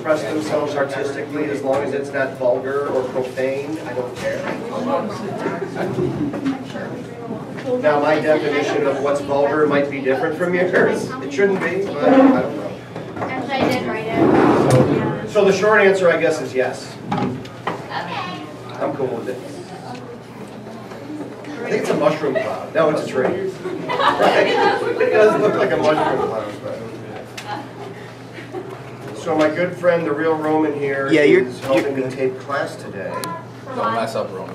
express themselves artistically as long as it's not vulgar or profane. I don't care. Now, my definition of what's vulgar might be different from yours. It shouldn't be, but I don't know. Actually, I did write it. So the short answer, I guess, is yes. Okay. I'm cool with it. I think it's a mushroom cloud. No, it's a tree. Right? It does look like a mushroom cloud. So my good friend, the real Roman here, is helping me tape class today. Don't mess up, Roman.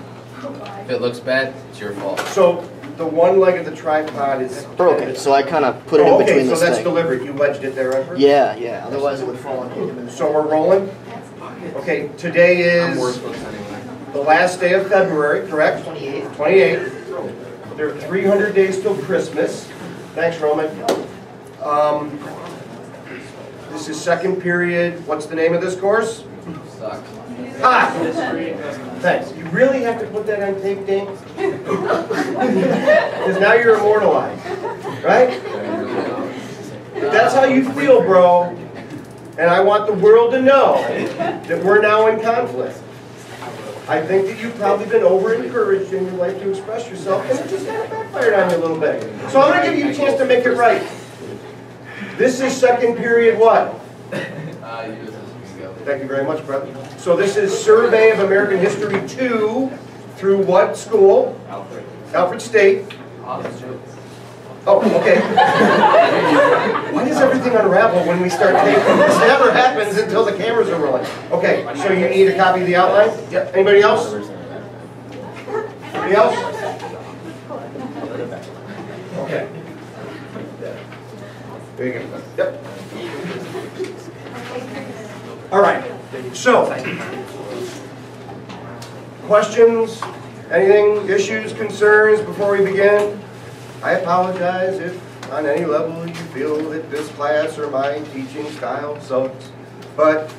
If it looks bad, it's your fault. So the one leg of the tripod is broken, so I kind of put it in between the this so that's thing. deliberate. You wedged it there, Edward? Yeah, yeah. Otherwise it would fall on. So we're rolling? Okay, today is the last day of February, correct? 28th. 28th. There are 300 days till Christmas. Thanks, Roman. This is second period. What's the name of this course? Sucks. Ah! Thanks. You really have to put that on tape, Dane? Because now you're immortalized, right? That's how you feel, bro. And I want the world to know that we're now in conflict. I think that you've probably been over-encouraged in your life to express yourself, and it just kind of backfired on you a little bit. So I'm going to give you a chance to make it right. This is second period what? Thank you very much, brother. So this is Survey of American History 2 through what school? Alfred State. Oh, okay. Why does everything unravel when we start taping? This never happens until the cameras are rolling. Okay, so you need a copy of the outline? Yep. Anybody else? Anybody else? Okay. There you go. Yep. All right. So, questions? Anything? Issues? Concerns before we begin? I apologize if on any level you feel that this class or my teaching style sucks. But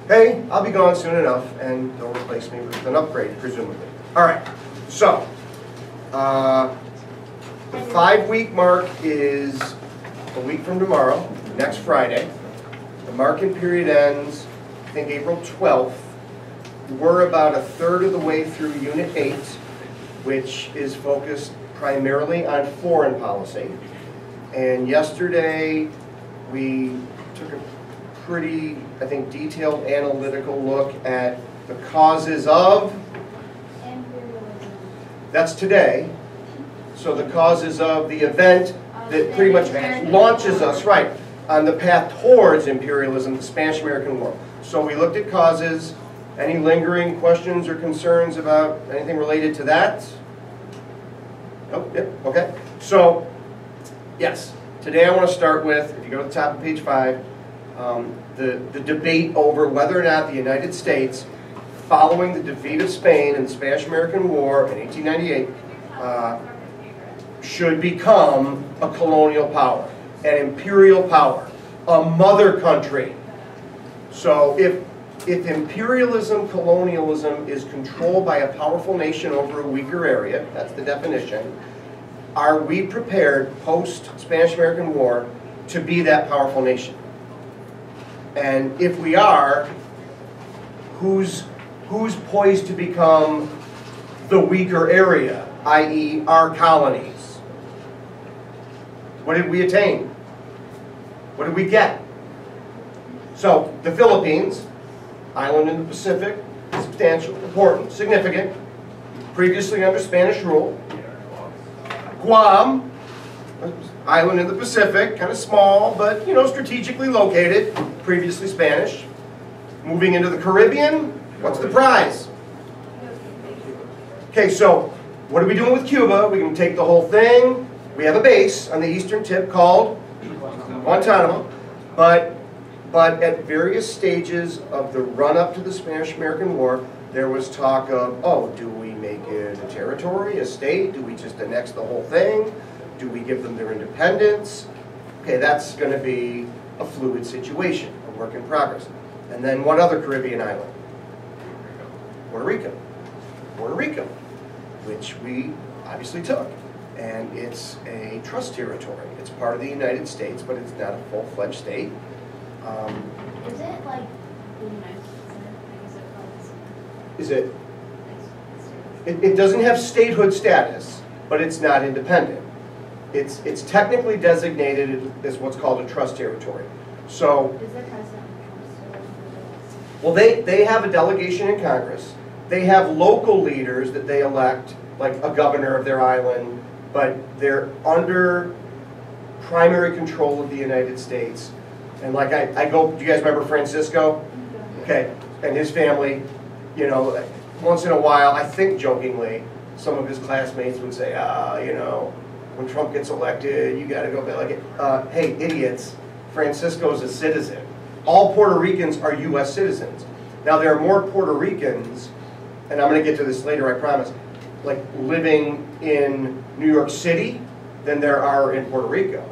hey, I'll be gone soon enough and they'll replace me with an upgrade, presumably. All right. So, the 5-week mark is a week from tomorrow, next Friday. The marking period ends, I think, April 12th. We're about a third of the way through Unit 8, which is focused primarily on foreign policy. And yesterday, we took a pretty, I think, detailed analytical look at the causes of... Imperialism. That's today. So the causes of the event that pretty much launches us, right, on the path towards imperialism, the Spanish-American War. So we looked at causes. Any lingering questions or concerns about anything related to that? Nope, yep, okay. So, yes, today I want to start with, if you go to the top of page 5, the debate over whether or not the United States, following the defeat of Spain in the Spanish-American War in 1898, should become a colonial power, an imperial power, a mother country. So if imperialism, colonialism is controlled by a powerful nation over a weaker area, that's the definition, are we prepared post-Spanish-American War to be that powerful nation? And if we are, who's poised to become the weaker area, i.e. our colonies? What did we attain? What did we get? So, the Philippines, island in the Pacific, substantial, important, significant, previously under Spanish rule. Guam, island in the Pacific, kind of small, but, you know, strategically located, previously Spanish. Moving into the Caribbean, what's the prize? Okay, so, what are we doing with Cuba? We can take the whole thing. We have a base on the eastern tip called Guantanamo, but at various stages of the run-up to the Spanish-American War, there was talk of, oh, do we make it a territory, a state? Do we just annex the whole thing? Do we give them their independence? Okay, that's going to be a fluid situation, a work in progress. And then what other Caribbean island? Puerto Rico. Puerto Rico, which we obviously took. And it's a trust territory. It's part of the United States, but it's not a full-fledged state. Is it like Is it? It doesn't have statehood status, but it's not independent. It's technically designated as what's called a trust territory. So, well, they have a delegation in Congress. They have local leaders that they elect, like a governor of their island, but they're under primary control of the United States. And like I go, do you guys remember Francisco? Okay, and his family, you know, once in a while, I think jokingly, some of his classmates would say, you know, when Trump gets elected, you got to go back. Like, hey, idiots, Francisco's a citizen. All Puerto Ricans are U.S. citizens. Now, there are more Puerto Ricans, and I'm going to get to this later, I promise, like living in New York City than there are in Puerto Rico.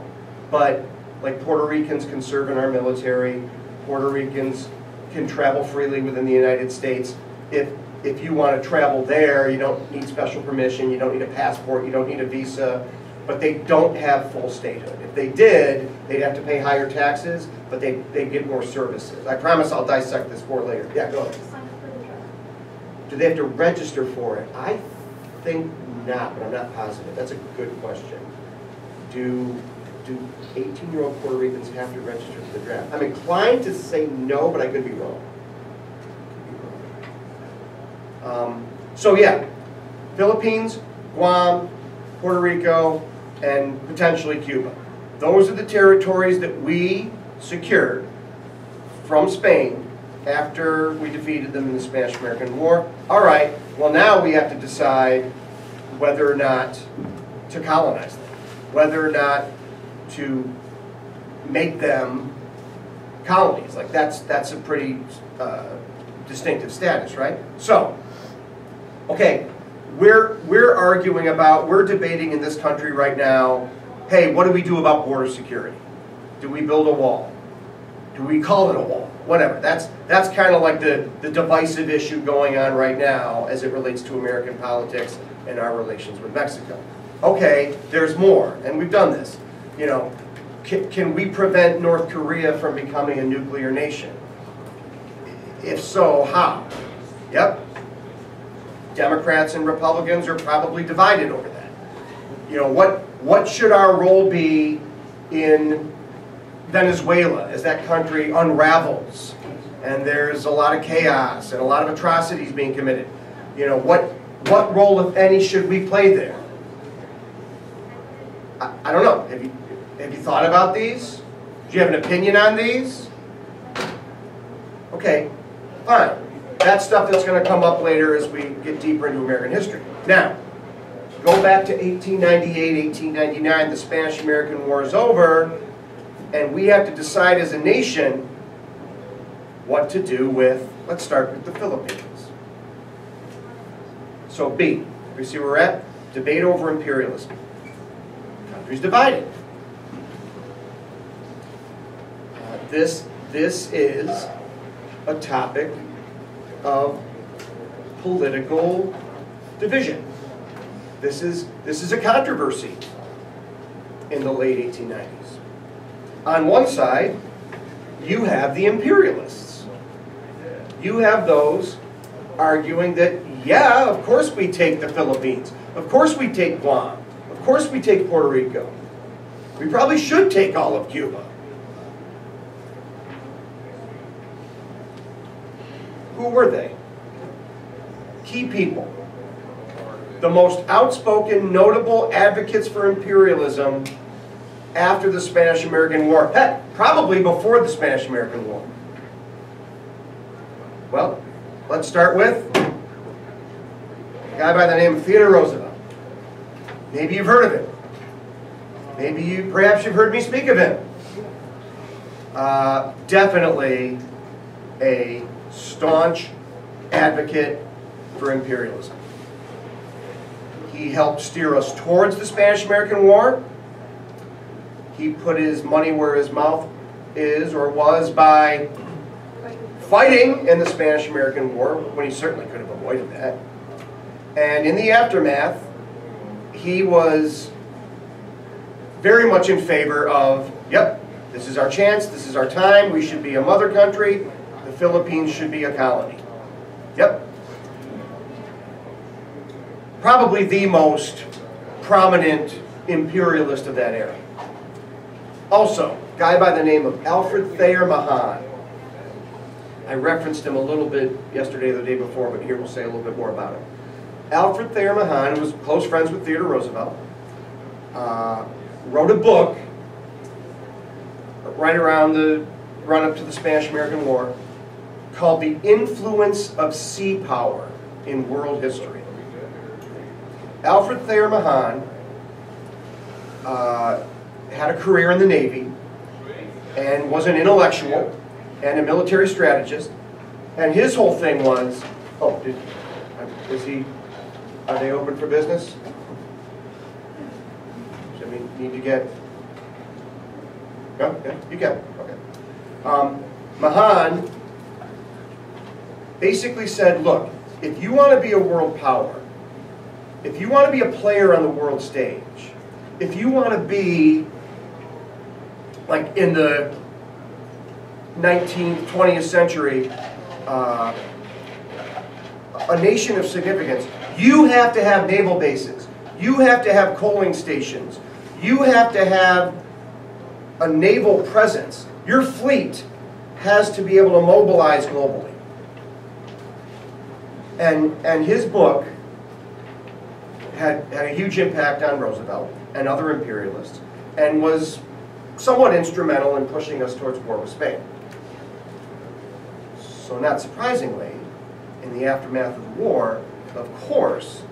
But like Puerto Ricans can serve in our military, Puerto Ricans can travel freely within the United States. If you want to travel there, you don't need special permission, you don't need a passport, you don't need a visa, but they don't have full statehood. If they did, they'd have to pay higher taxes, but they'd get more services. I promise I'll dissect this more later. Yeah, go ahead. Do they have to register for it? I think not, but I'm not positive. That's a good question. Do 18-year-old Puerto Ricans have to register for the draft? I'm inclined to say no, but I could be wrong. So yeah, Philippines, Guam, Puerto Rico, and potentially Cuba. Those are the territories that we secured from Spain after we defeated them in the Spanish-American War. All right, well now we have to decide whether or not to colonize them, whether or not to make them colonies. Like that's a pretty distinctive status, right? So, okay, we're arguing about, we're debating in this country right now, hey, what do we do about border security? Do we build a wall? Do we call it a wall? Whatever. That's kind of like the divisive issue going on right now as it relates to American politics and our relations with Mexico. Okay, there's more, and we've done this. You know, can we prevent North Korea from becoming a nuclear nation? If so, how? Yep. Democrats and Republicans are probably divided over that. You know, what should our role be in Venezuela as that country unravels and there's a lot of chaos and a lot of atrocities being committed? You know, what role, if any, should we play there? I don't know. Have you thought about these? Do you have an opinion on these? Okay, fine. That's stuff that's going to come up later as we get deeper into American history. Now, go back to 1898, 1899, the Spanish-American War is over, and we have to decide as a nation what to do with, let's start with the Philippines. So B, we see where we're at? Debate over imperialism. The country's divided. This is a topic of political division. This is a controversy in the late 1890s. On one side, you have the imperialists. You have those arguing that, yeah, of course we take the Philippines. Of course we take Guam. Of course we take Puerto Rico. We probably should take all of Cuba. Who were they? Key people. The most outspoken, notable advocates for imperialism after the Spanish-American War. Heck, probably before the Spanish-American War. Well, let's start with a guy by the name of Theodore Roosevelt. Maybe you've heard of him. Perhaps you've heard me speak of him. Definitely a staunch advocate for imperialism. He helped steer us towards the Spanish-American War. He put his money where his mouth is or was by fighting in the Spanish-American War, when he certainly could have avoided that. And in the aftermath, he was very much in favor of, yep, this is our chance, this is our time, we should be a mother country, the Philippines should be a colony. Yep. Probably the most prominent imperialist of that era. Also, a guy by the name of Alfred Thayer Mahan. I referenced him a little bit yesterday or the day before, but here we'll say a little bit more about him. Alfred Thayer Mahan was close friends with Theodore Roosevelt. Wrote a book right around the run-up to the Spanish-American War called The Influence of Sea Power in World History. Alfred Thayer Mahan had a career in the Navy and was an intellectual and a military strategist. And his whole thing was, oh, are they open for business? Should we need to get, no? Yeah, you get it, okay. Mahan basically said, look, if you want to be a world power, if you want to be a player on the world stage, if you want to be, like in the 19th, 20th century, a nation of significance, you have to have naval bases. You have to have coaling stations. You have to have a naval presence. Your fleet has to be able to mobilize globally. And his book had a huge impact on Roosevelt and other imperialists, and was somewhat instrumental in pushing us towards war with Spain. So not surprisingly, in the aftermath of the war, of course,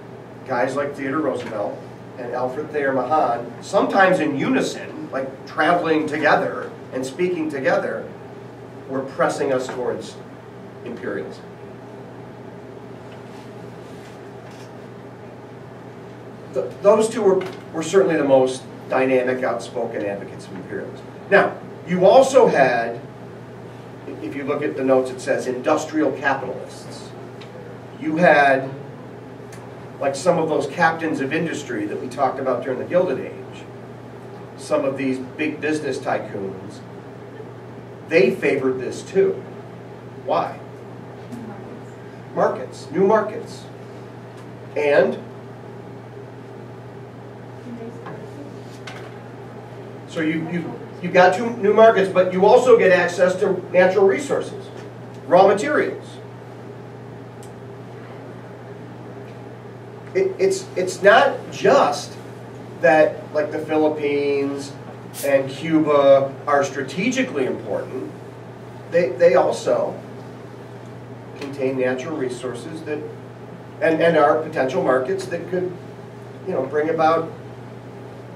guys like Theodore Roosevelt and Alfred Thayer Mahan, sometimes in unison, like traveling together and speaking together, were pressing us towards imperialism. Those two were certainly the most dynamic, outspoken advocates of imperialism. Now, you also had, if you look at the notes, it says industrial capitalists. You had, like some of those captains of industry that we talked about during the Gilded Age, some of these big business tycoons, they favored this too. Why? Markets, new markets. And so you got two new markets, but you also get access to natural resources, raw materials. It's not just that, like, the Philippines and Cuba are strategically important. They also contain natural resources that and are potential markets that could, bring about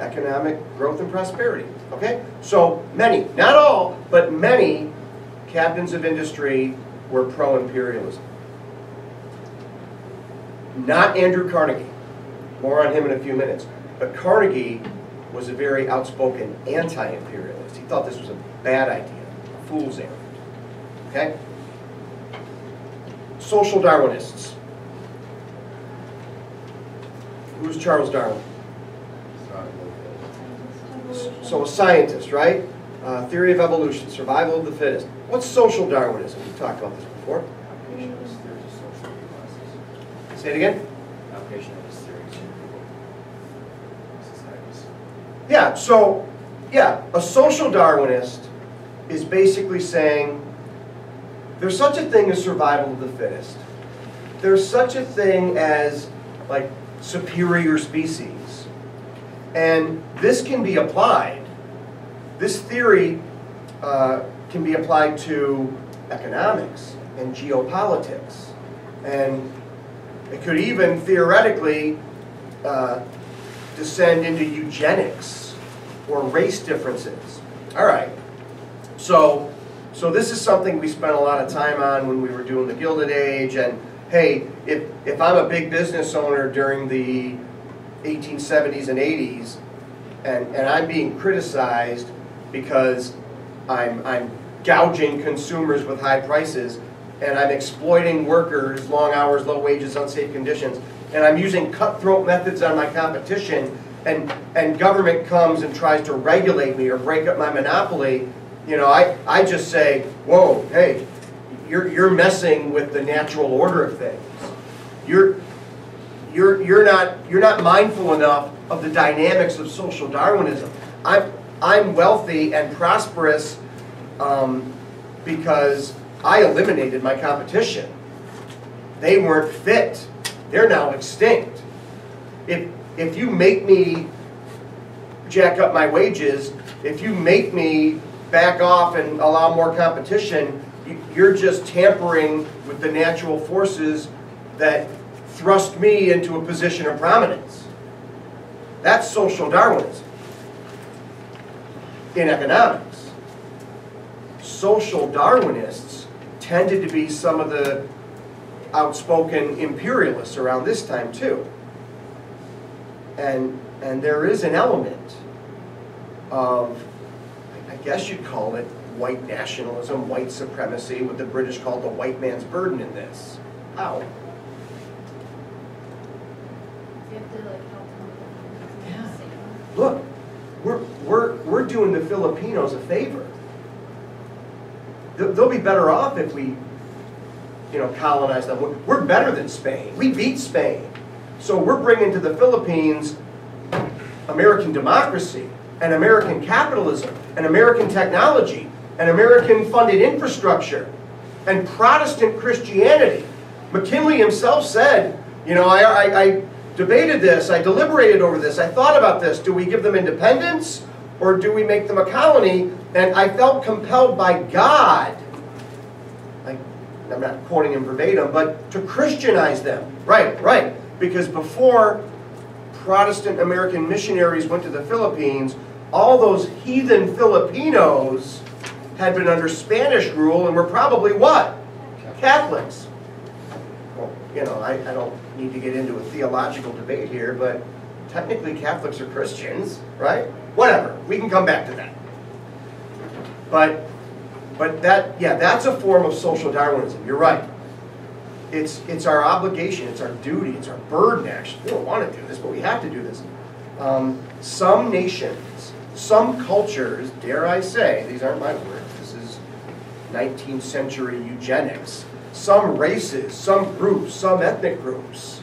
economic growth and prosperity. Okay? So many, not all, but many captains of industry were pro-imperialism. Not Andrew Carnegie. More on him in a few minutes. But Carnegie was a very outspoken anti-imperialist. He thought this was a bad idea, a fool's errand. Okay? Social Darwinists. Who's Charles Darwin? So a scientist, right? Theory of evolution, survival of the fittest. What's social Darwinism? We've talked about this before. Say it again? Application of this theory to societies. Yeah, so, a social Darwinist is basically saying there's such a thing as survival of the fittest. There's such a thing as, like, superior species. And this can be applied. This theory can be applied to economics and geopolitics. And it could even theoretically descend into eugenics or race differences. All right. So this is something we spent a lot of time on when we were doing the Gilded Age. And hey, if I'm a big business owner during the 1870s and 80s, and I'm being criticized because I'm gouging consumers with high prices, and I'm exploiting workers, long hours, low wages, unsafe conditions, and I'm using cutthroat methods on my competition, and government comes and tries to regulate me or break up my monopoly, I just say, whoa, hey, you're messing with the natural order of things. You're not mindful enough of the dynamics of social Darwinism. I'm wealthy and prosperous because I eliminated my competition. They weren't fit. They're now extinct. If you make me jack up my wages, if you make me back off and allow more competition, you're just tampering with the natural forces that thrust me into a position of prominence. That's social Darwinism in economics. Social Darwinists tended to be some of the outspoken imperialists around this time too. And there is an element of, I guess you'd call it white nationalism, white supremacy, what the British called the white man's burden in this. How? You have to like help them. Look, we're doing the Filipinos a favor. They'll be better off if we, colonize them. We're better than Spain. We beat Spain. So we're bringing to the Philippines American democracy and American capitalism and American technology and American-funded infrastructure and Protestant Christianity. McKinley himself said, I debated this, I deliberated over this, I thought about this. Do we give them independence or do we make them a colony? And I felt compelled by God, I'm not quoting him verbatim, but to Christianize them. Right. Because before Protestant American missionaries went to the Philippines, all those heathen Filipinos had been under Spanish rule and were probably what? Catholics. Well, I don't need to get into a theological debate here, but technically Catholics are Christians, right? Whatever, we can come back to that. But that's a form of social Darwinism. You're right. It's our obligation, it's our duty, it's our burden actually. We don't want to do this, but we have to do this. Some nations, some cultures, dare I say, these aren't my words, this is 19th century eugenics. Some races, some groups, some ethnic groups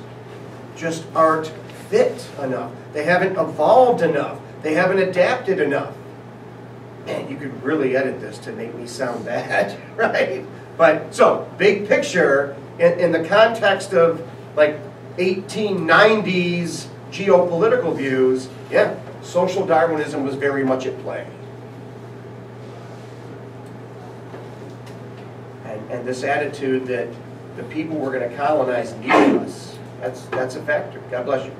just aren't fit enough. They haven't evolved enough. They haven't adapted enough. Man, you could really edit this to make me sound bad, right? But, so, big picture, in the context of, like, 1890s geopolitical views, yeah, social Darwinism was very much at play. And this attitude that the people we're going to colonize need us, that's a factor. God bless you.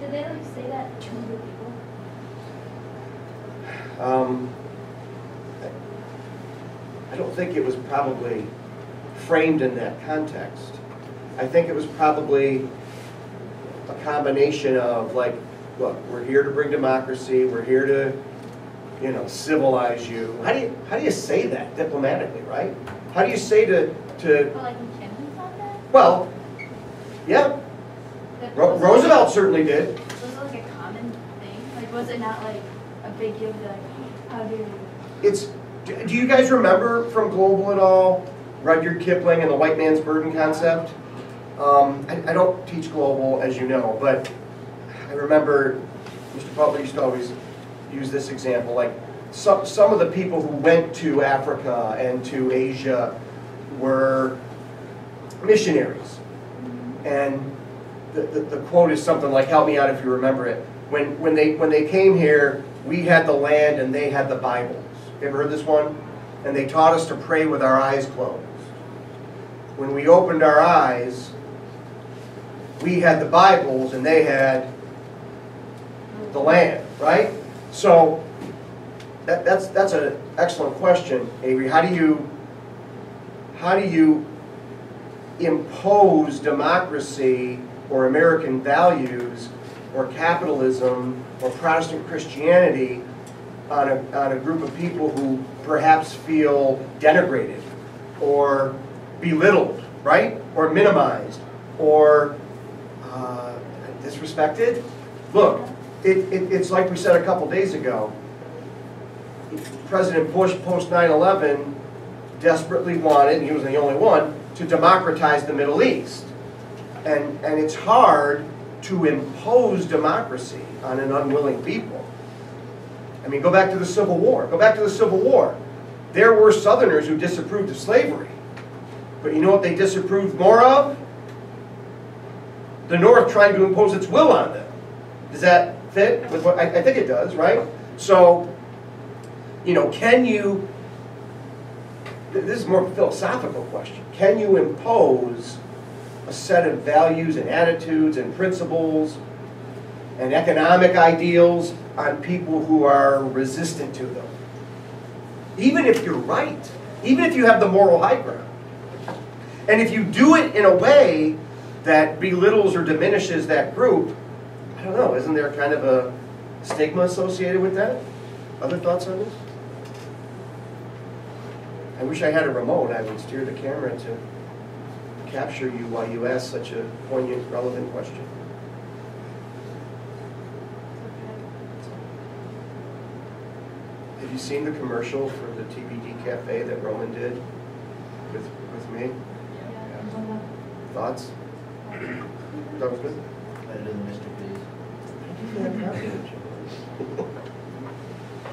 Did they like say that to the people? I don't think it was probably framed in that context. I think it was probably a combination of, like, look, we're here to bring democracy, we're here to, civilize you. How do you say that diplomatically, right? How do you say to But like McKinley thought that? well, yeah, Roosevelt certainly did. Was it like a common thing? Like, was it not like a big deal to be like, how do you? Do you guys remember from Global at all, Rudyard Kipling and the white man's burden concept? I don't teach Global, as you know, but I remember Mr. Butler used to always use this example, like some of the people who went to Africa and to Asia were missionaries. And the quote is something like, help me out if you remember it, when they came here, we had the land and they had the Bibles. You ever heard this one? And they taught us to pray with our eyes closed. When we opened our eyes, we had the Bibles and they had the land, right? So that's an excellent question, Avery. How do you impose democracy or American values or capitalism or Protestant Christianity on a group of people who perhaps feel denigrated or belittled, right? Or minimized or disrespected? Look, it's like we said a couple days ago. President Bush, post 9/11, desperately wanted, and he wasn't the only one, to democratize the Middle East. And it's hard to impose democracy on an unwilling people. I mean, go back to the Civil War. Go back to the Civil War. There were Southerners who disapproved of slavery. But you know what they disapproved more of? The North trying to impose its will on them. Does that fit with what I think it does, right? So, you know, can you, this is more of a philosophical question, can you impose a set of values and attitudes and principles and economic ideals on people who are resistant to them? Even if you're right, even if you have the moral high ground. And if you do it in a way that belittles or diminishes that group, I don't know, isn't there kind of a stigma associated with that? Other thoughts on this? I wish I had a remote. I would steer the camera to capture you while you ask such a poignant, relevant question. Have you seen the commercial for the TBD Cafe that Roman did with me? Yeah. Thoughts? That was good? Better than Mr. Please.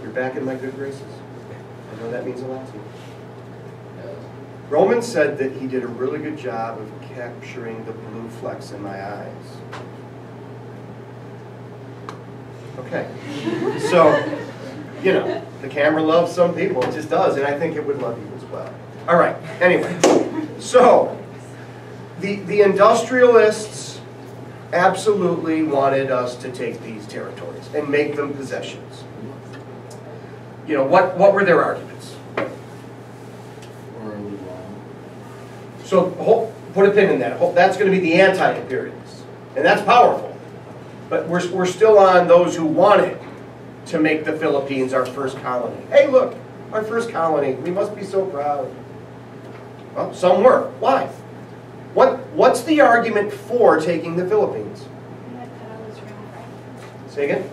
You're back in my good graces. I know that means a lot to you. Roman said that he did a really good job of capturing the blue flecks in my eyes. Okay. So, you know, the camera loves some people. It just does, and I think it would love you as well. All right. Anyway, so the industrialists absolutely wanted us to take these territories and make them possessions. You know, what were their arguments? So put a pin in that. That's going to be the anti-imperialists. And that's powerful. But we're still on those who wanted to make the Philippines our first colony. Hey, look, our first colony. We must be so proud. Well, some were. Why? What's the argument for taking the Philippines? Say again?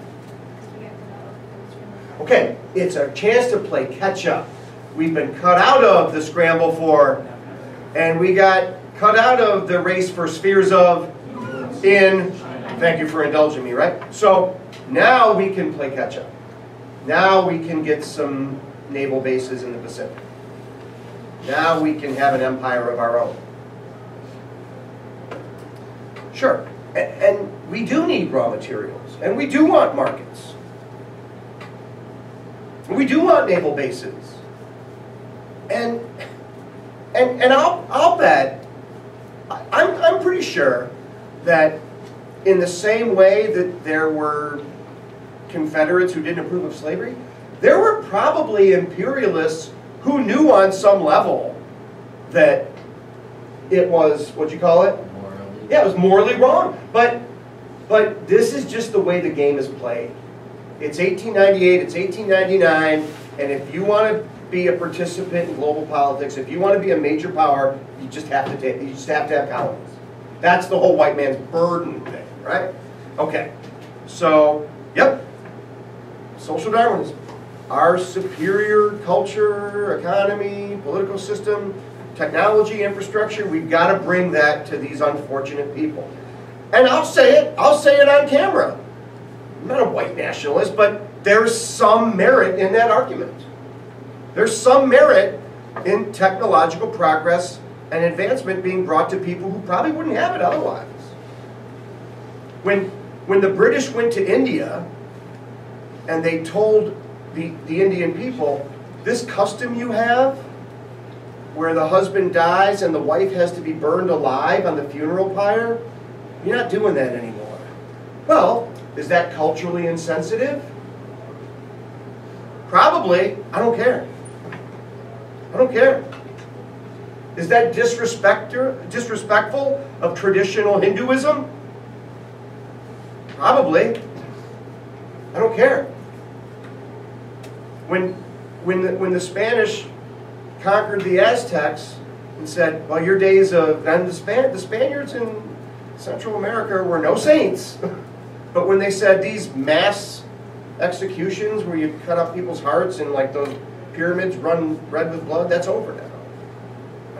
Okay, it's a chance to play catch up. We've been cut out of the scramble for, and we got cut out of the race for spheres of in, thank you for indulging me, right? So now we can play catch up. Now we can get some naval bases in the Pacific. Now we can have an empire of our own. Sure, and we do need raw materials, and we do want markets. We do want naval bases. And I'll bet, I'm pretty sure that in the same way that there were Confederates who didn't approve of slavery, there were probably imperialists who knew on some level that it was, what'd you call it? Morally. Yeah, it was morally wrong. But this is just the way the game is played. It's 1898, it's 1899, and if you want to be a participant in global politics, if you want to be a major power, you just have to have colonies. That's the whole white man's burden thing, right? Okay. So, yep. Social Darwinism. Our superior culture, economy, political system, technology, infrastructure, we've got to bring that to these unfortunate people. And I'll say it on camera. I'm not a white nationalist, but there's some merit in that argument. There's some merit in technological progress and advancement being brought to people who probably wouldn't have it otherwise. When the British went to India and they told the Indian people, this custom you have, where the husband dies and the wife has to be burned alive on the funeral pyre, you're not doing that anymore. Well, is that culturally insensitive? Probably. I don't care. I don't care. Is that disrespectful of traditional Hinduism? Probably. I don't care. When the Spanish conquered the Aztecs and said, well, your days of, and the Spaniards in Central America were no saints. But when they said these mass executions where you cut off people's hearts and like those pyramids run red with blood, that's over now.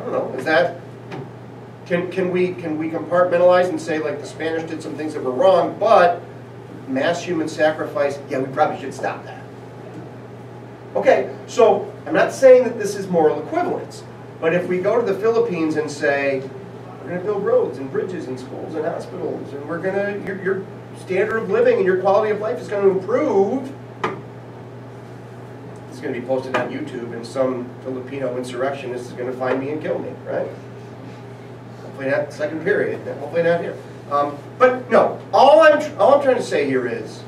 don't know. Is that, can we compartmentalize and say, like, the Spanish did some things that were wrong, but mass human sacrifice, yeah, we probably should stop that. Okay, so I'm not saying that this is moral equivalence, but if we go to the Philippines and say, we're going to build roads and bridges and schools and hospitals, and we're going to, your standard of living and your quality of life is going to improve. It's going to be posted on YouTube, and some Filipino insurrectionist is going to find me and kill me, right? Hopefully not second period, hopefully not here. But no, all I'm trying to say here is,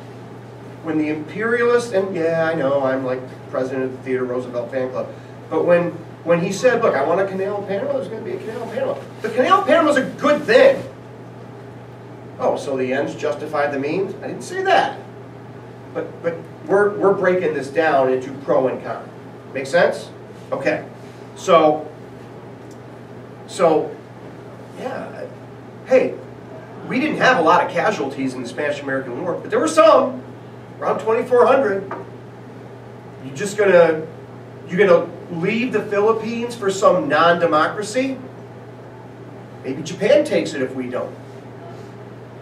when the imperialists, and yeah, I know I'm like president of the Theodore Roosevelt fan club, but when he said, look, I want a canal in Panama, there's going to be a canal in Panama. The canal in Panama is a good thing. Oh, so the ends justify the means? I didn't say that. But we're breaking this down into pro and con. Make sense? Okay. So yeah. Hey, we didn't have a lot of casualties in the Spanish-American War, but there were some, around 2,400. You're gonna leave the Philippines for some non-democracy? Maybe Japan takes it if we don't.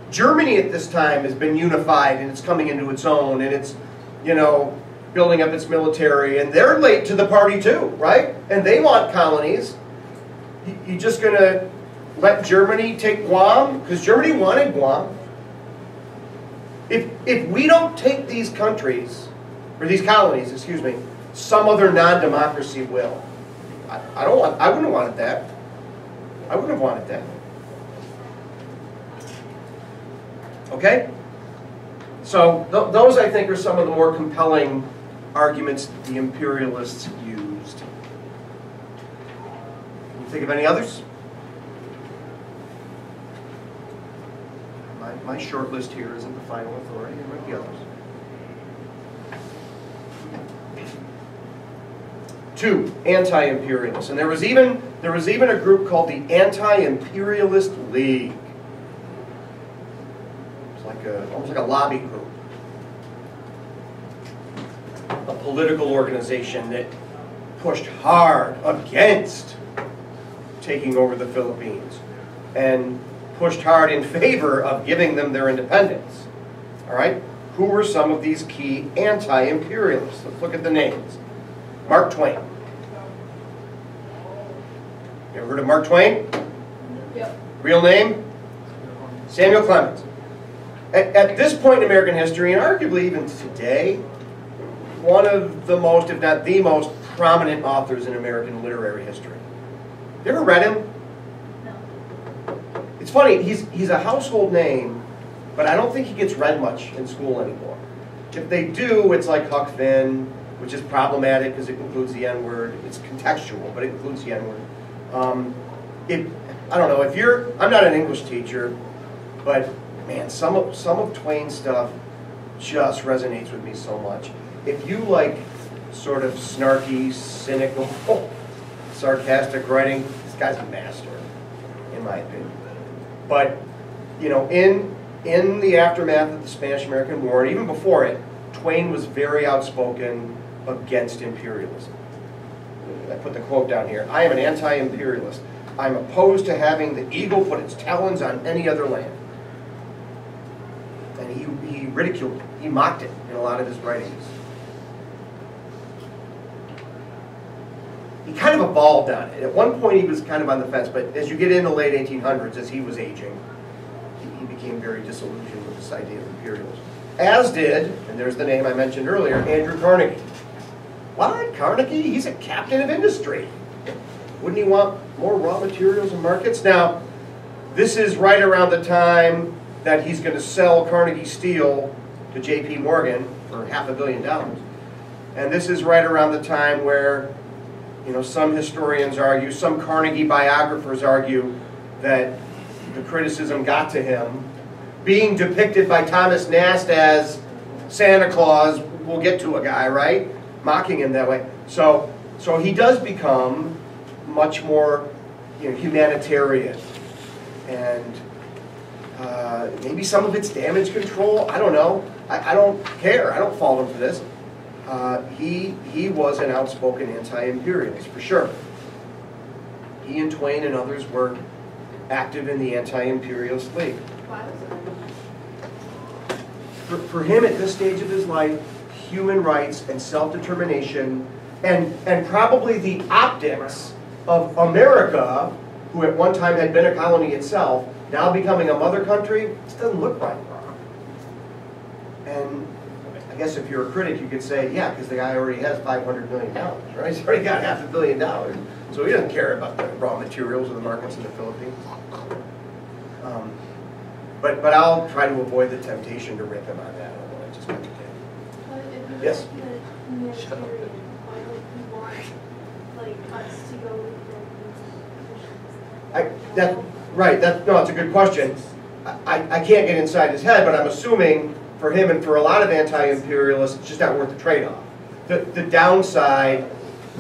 Germany at this time has been unified and it's coming into its own, and it's, you know, building up its military, and they're late to the party too, right? And they want colonies. You just gonna let Germany take Guam? Because Germany wanted Guam. If we don't take these countries, or these colonies, excuse me, some other non-democracy will. I wouldn't have wanted that. I wouldn't have wanted that. Okay? So those, I think, are some of the more compelling arguments the imperialists used. Can you think of any others? My short list here isn't the final authority. There might be others. 2, anti-imperialists. And there was even a group called the Anti-Imperialist League. It's like almost like a lobby group. A political organization that pushed hard against taking over the Philippines and pushed hard in favor of giving them their independence. All right? Who were some of these key anti-imperialists? Let's look at the names. Mark Twain. You ever heard of Mark Twain? Yep. Real name? Samuel Clemens. At this point in American history, and arguably even today, one of the most, if not the most, prominent authors in American literary history. You ever read him? No. It's funny, he's a household name, but I don't think he gets read much in school anymore. If they do, it's like Huck Finn, which is problematic because it includes the N-word. It's contextual, but it includes the N-word. I don't know, I'm not an English teacher, but man, some of Twain's stuff just resonates with me so much. If you like sort of snarky, cynical, sarcastic writing, this guy's a master, in my opinion. But, you know, in the aftermath of the Spanish-American War, and even before it, Twain was very outspoken against imperialism. I put the quote down here. I am an anti-imperialist. I'm opposed to having the eagle put its talons on any other land. And he ridiculed it. He mocked it in a lot of his writings. He kind of evolved on it. At one point he was kind of on the fence, but as you get in the late 1800s, as he was aging, he became very disillusioned with this idea of imperialism. As did, and there's the name I mentioned earlier, Andrew Carnegie. What? Carnegie? He's a captain of industry. Wouldn't he want more raw materials and markets? Now, this is right around the time that he's going to sell Carnegie Steel to J.P. Morgan for $500 million. And this is right around the time where, you know, some historians argue, some Carnegie biographers argue that the criticism got to him. Being depicted by Thomas Nast as Santa Claus, we'll get to a guy, right? Mocking him that way. So he does become much more, you know, humanitarian, and maybe some of it's damage control. I don't know. I don't care. I don't fault him for this. He was an outspoken anti-imperialist for sure. He and Twain and others were active in the Anti-Imperialist League. Why was it? For him, at this stage of his life, human rights and self-determination, and probably the optics of America, who at one time had been a colony itself, now becoming a mother country, this doesn't look right. And I guess if you're a critic, you could say, yeah, because the guy already has $500 million, right? He's already got $500 million, so he doesn't care about the raw materials or the markets in the Philippines. But I'll try to avoid the temptation to rip him on that. I just want to get. Yes. Shut up. Why would you want us to go with the No, it's a good question. I can't get inside his head, but I'm assuming for him and for a lot of anti-imperialists, it's just not worth the trade-off. The downside,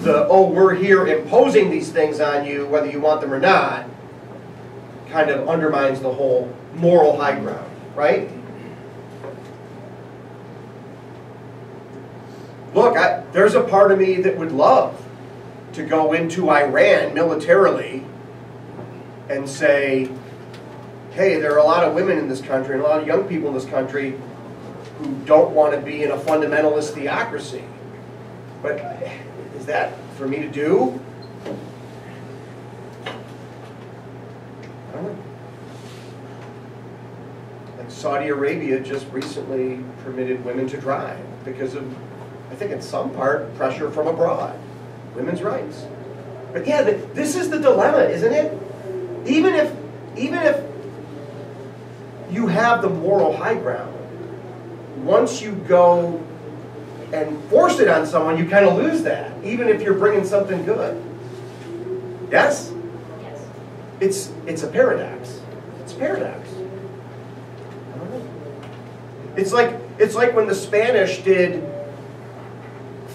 we're here imposing these things on you, whether you want them or not, kind of undermines the whole moral high ground, right? Look, there's a part of me that would love to go into Iran militarily and say, hey, there are a lot of women in this country and a lot of young people in this country who don't want to be in a fundamentalist theocracy. But is that for me to do? I don't know. Like Saudi Arabia just recently permitted women to drive because of, I think in some part, pressure from abroad. Women's rights. But yeah, this is the dilemma, isn't it? Even if you have the moral high ground, once you go and force it on someone, you kind of lose that, even if you're bringing something good. Yes? Yes. It's a paradox. It's a paradox. I don't know. It's like when the Spanish did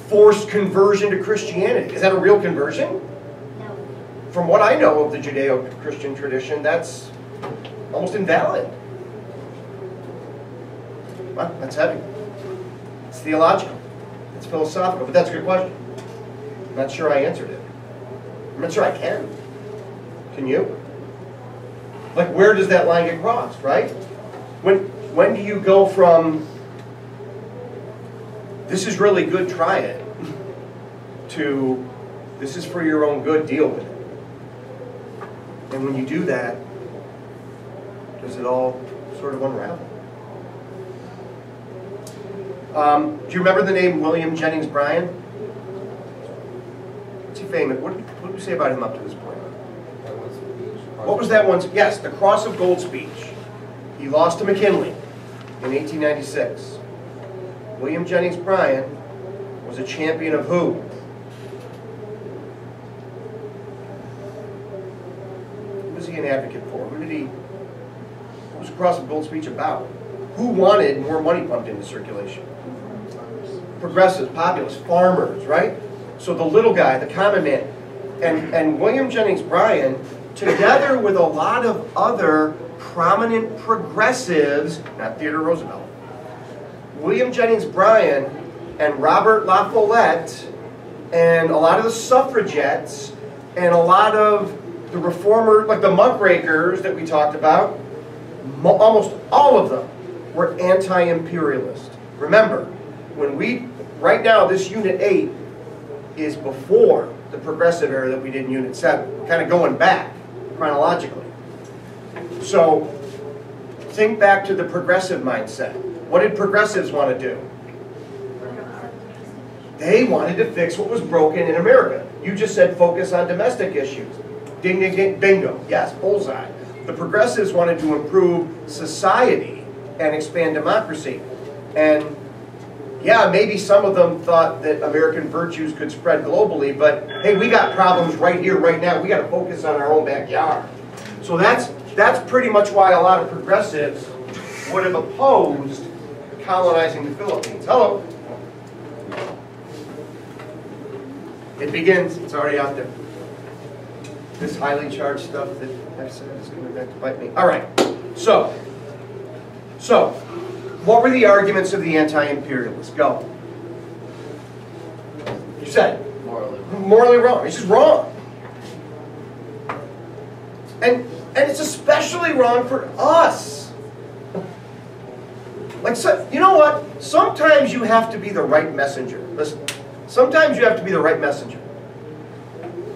forced conversion to Christianity. Is that a real conversion? No. From what I know of the Judeo-Christian tradition, that's almost invalid. Well, that's heavy. It's theological. It's philosophical, but that's a good question. I'm not sure I answered it. I'm not sure I can. Can you? Like, where does that line get crossed, right? When do you go from, this is really good, try it, to, this is for your own good, deal with it? And when you do that, does it all sort of unravel? Do you remember the name William Jennings Bryan? What's he famous? What did we say about him up to this point? What was that one? Yes, the Cross of Gold speech. He lost to McKinley in 1896. William Jennings Bryan was a champion of who? Who was he an advocate for? What was the Cross of Gold speech about? Who wanted more money pumped into circulation? Progressives, populists, farmers, right? So the little guy, the common man. And William Jennings Bryan, together with a lot of other prominent progressives, not Theodore Roosevelt, William Jennings Bryan and Robert La Follette and a lot of the suffragettes and a lot of the reformers, like the muckrakers that we talked about, almost all of them were anti-imperialist. Remember, right now this Unit 8 is before the progressive era that we did in Unit 7. We're kind of going back chronologically. So think back to the progressive mindset. What did progressives want to do? They wanted to fix what was broken in America. You just said focus on domestic issues. Ding, ding, ding, bingo. Yes, bullseye. The progressives wanted to improve society and expand democracy. And yeah, maybe some of them thought that American virtues could spread globally, but hey, we got problems right here, right now. We got to focus on our own backyard. So that's pretty much why a lot of progressives would have opposed colonizing the Philippines. Hello. It begins. It's already out there. This highly charged stuff that I've said is coming back to bite me. All right. So, what were the arguments of the anti-imperialists? Go. You said morally wrong. This is wrong. And it's especially wrong for us. Like, so, you know what? Sometimes you have to be the right messenger. Listen, sometimes you have to be the right messenger.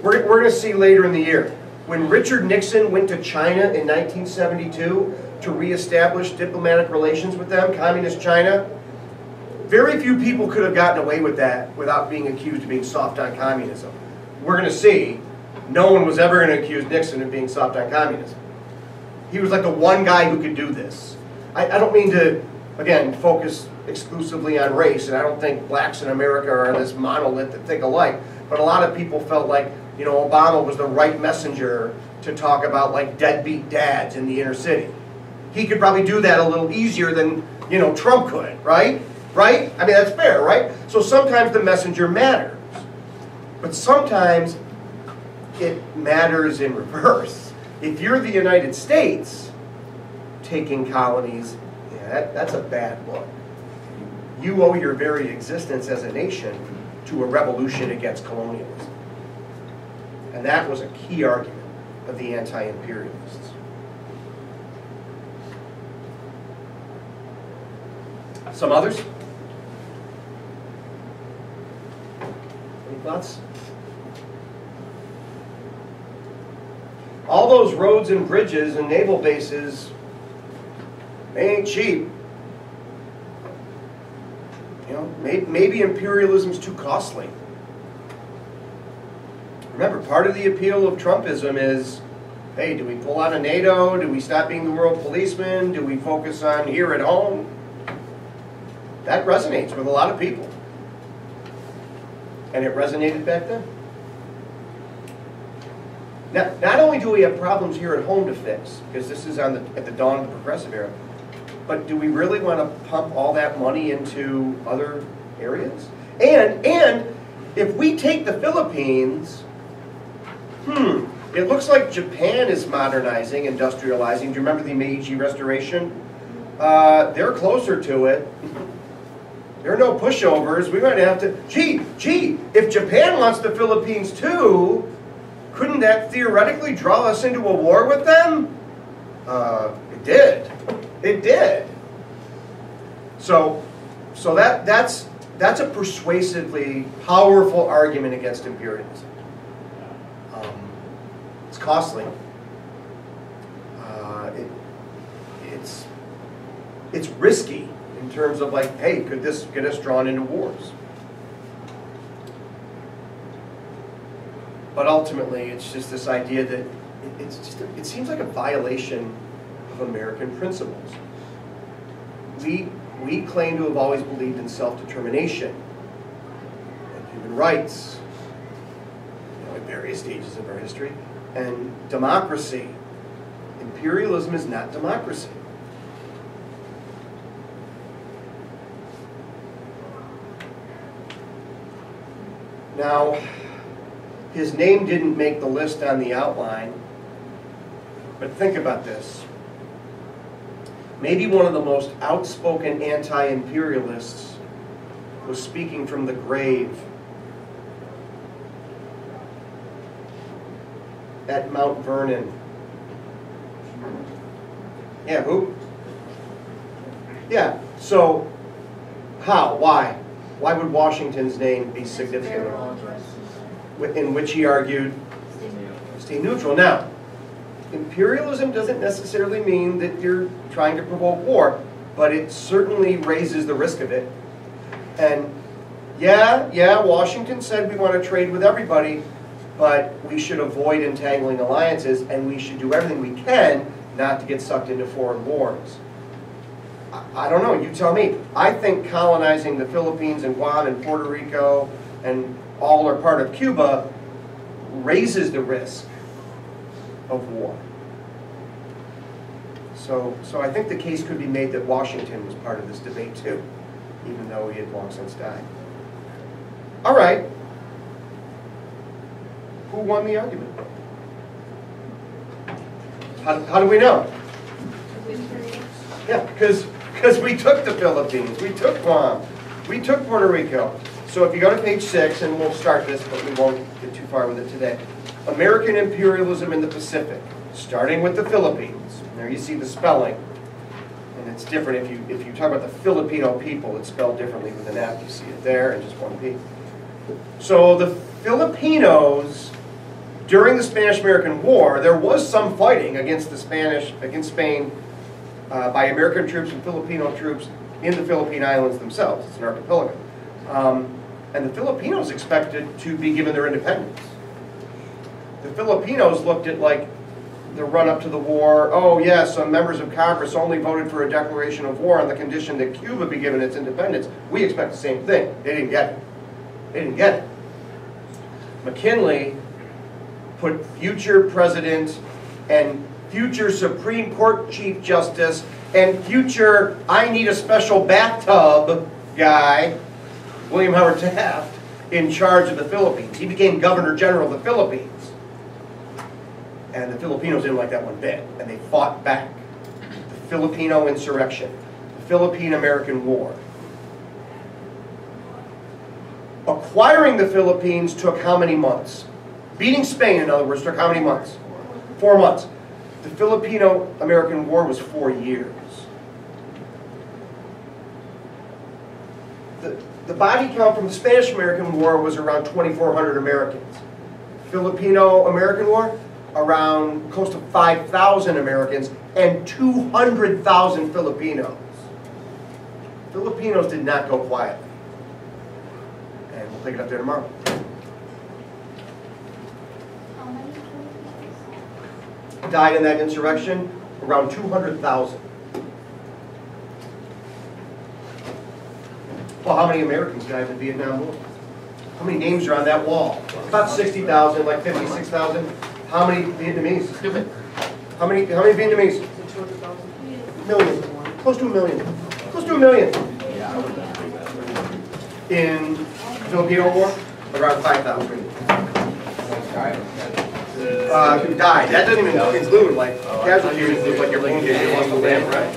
We're going to see later in the year. When Richard Nixon went to China in 1972 to reestablish diplomatic relations with them, Communist China, very few people could have gotten away with that without being accused of being soft on communism. We're going to see no one was ever going to accuse Nixon of being soft on communism. He was like the one guy who could do this. I don't mean to, again, focus exclusively on race, and I don't think blacks in America are this monolith that think alike, but a lot of people felt like, you know, Obama was the right messenger to talk about like deadbeat dads in the inner city. He could probably do that a little easier than, you know, Trump could, right? Right? I mean, that's fair, right? So sometimes the messenger matters, but sometimes it matters in reverse. If you're the United States taking colonies, yeah, that's a bad look. You owe your very existence as a nation to a revolution against colonialism. And that was a key argument of the anti-imperialists. Some others? Any thoughts? All those roads and bridges and naval bases, they ain't cheap. You know, maybe imperialism's too costly. Remember, part of the appeal of Trumpism is, hey, do we pull out of NATO? Do we stop being the world policeman? Do we focus on here at home? That resonates with a lot of people. And it resonated back then. Now, not only do we have problems here at home to fix, because this is at the dawn of the progressive era, but do we really want to pump all that money into other areas? And if we take the Philippines, it looks like Japan is modernizing, industrializing. Do you remember the Meiji Restoration? They're closer to it. There are no pushovers. We might have to, gee, if Japan wants the Philippines too, couldn't that theoretically draw us into a war with them? It did. It did. So that's a persuasively powerful argument against imperialism. It's costly. It's risky in terms of like, hey, could this get us drawn into wars? But ultimately, it's just this idea that it seems like a violation of American principles. We claim to have always believed in self-determination and human rights, you know, at various stages of our history, and democracy. Imperialism is not democracy. Now, his name didn't make the list on the outline, but think about this. Maybe one of the most outspoken anti-imperialists was speaking from the grave at Mount Vernon. Yeah, who? Yeah, so how? Why? Why would Washington's name be significant? In which he argued, stay neutral. Now, imperialism doesn't necessarily mean that you're trying to provoke war, but it certainly raises the risk of it. And yeah, Washington said we want to trade with everybody, but we should avoid entangling alliances, and we should do everything we can not to get sucked into foreign wars. I don't know, you tell me. I think colonizing the Philippines and Guam and Puerto Rico and all or part of Cuba raises the risk of war. So I think the case could be made that Washington was part of this debate too, even though he had long since died. All right. Who won the argument? How do we know? Yeah, because we took the Philippines, we took Guam, we took Puerto Rico. So if you go to page 6, and we'll start this, but we won't get too far with it today. American imperialism in the Pacific. starting with the Philippines. There you see the spelling. And it's different if you talk about the Filipino people, it's spelled differently with an F. You see it there and just one P. So the Filipinos, during the Spanish-American War, there was some fighting against Spain by American troops and Filipino troops in the Philippine Islands themselves. It's an archipelago. And the Filipinos expected to be given their independence. The Filipinos looked at like the run-up to the war. Oh yes, some members of Congress only voted for a declaration of war on the condition that Cuba be given its independence. We expect the same thing. They didn't get it. They didn't get it. McKinley put future president and future Supreme Court Chief Justice and future I need a special bathtub guy, William Howard Taft, in charge of the Philippines. He became Governor General of the Philippines. And the Filipinos didn't like that one bit, and they fought back. The Filipino insurrection, the Philippine-American War. Acquiring the Philippines took how many months? Beating Spain, in other words, took how many months? 4 months. The Filipino-American War was 4 years. The body count from the Spanish-American War was around 2,400 Americans. Filipino-American War, around close to 5,000 Americans and 200,000 Filipinos. Filipinos did not go quietly. And we'll take it up there tomorrow. How many Filipinos? Died in that insurrection, around 200,000. Well, how many Americans died in the Vietnam War? How many names are on that wall? About 60,000, like 56,000. How many Vietnamese? Stupid. How many Vietnamese? Million. Close to a million. Close to a million. In Filipino War, around 5,000. Who died. That doesn't even include like casualties, like your wounded, you lost the land, right?